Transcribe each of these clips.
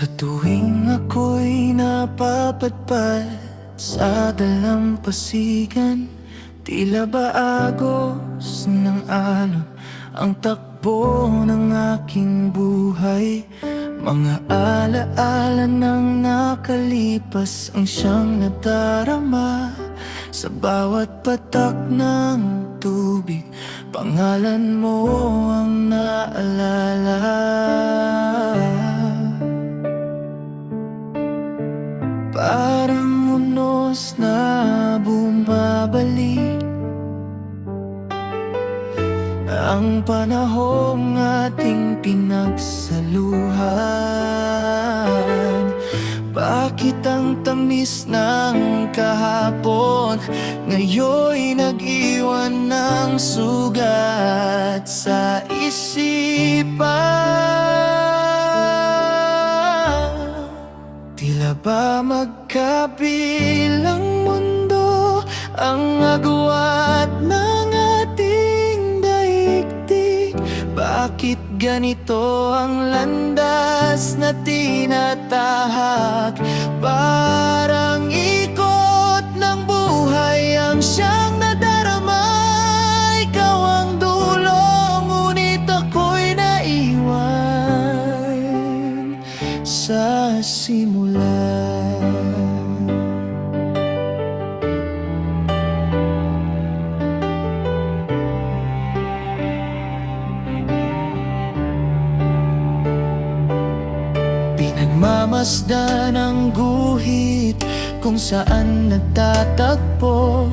Sa tuwing ako'y napapadpad sa dalampasigan, tila ba agos ng alon ang takbo ng aking buhay. Mga alaala ng nakalipas ang siyang nadarama. Sa bawat patak ng tubig, pangalan mo ang naalala. Parang unos na bumabalik ang panahong ating pinagsaluhan. Bakit ang tamis ng kahapon ngayon'y nag-iwan ng sugat sa isipan? Tila ba magkabilang mundo ang agwat ng ating daigdig? Bakit ganito ang landas na tinatahak? Parang ikot ng buhay ang siyang nadarama. Ikaw ang dulo, ngunit ako'y naiwan sa simula. Pinagmamasdan ang guhit kung saan nagtatagpo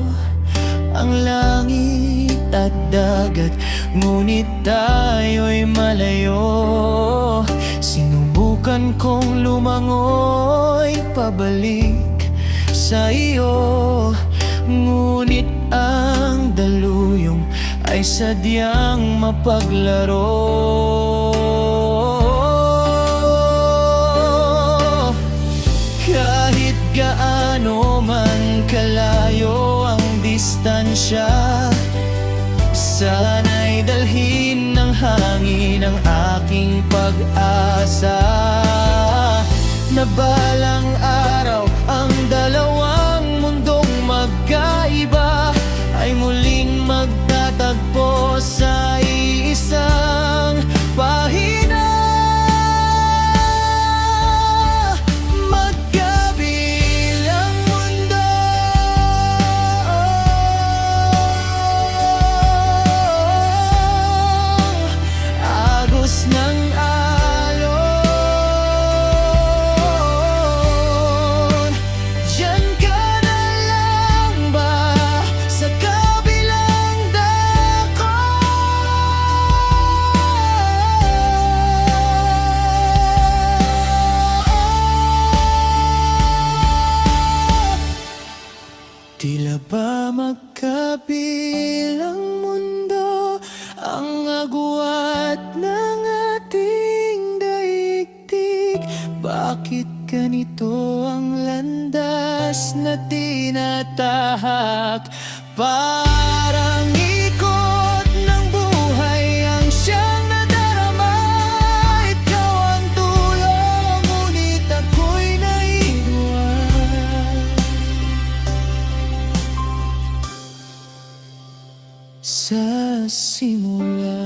ang langit at dagat, ngunit tayo'y malayo. Sinubukan kong lumangoy pabalik sa iyo, ngunit ang daluyong ay sadyang mapaglaro. Kahit gaano man kalayo ang distansya, sana'y dalhin ng hangin ang aking pag-asa na balang araw ang dalawang mundong magkaiba ay muling magtatagpo sa isang pahina. Magkabilang mundo, agos ng alon. Diyan ka na lang ba sa kabilang dako? Tila ba magkabilang mundo ang agwat ng ating daigdig? Bakit ganito ang landas na tinatahak? Parang ikot ng buhay ang siyang nadarama. Ikaw ang tulong, ngunit ako'y naiwan sa simula.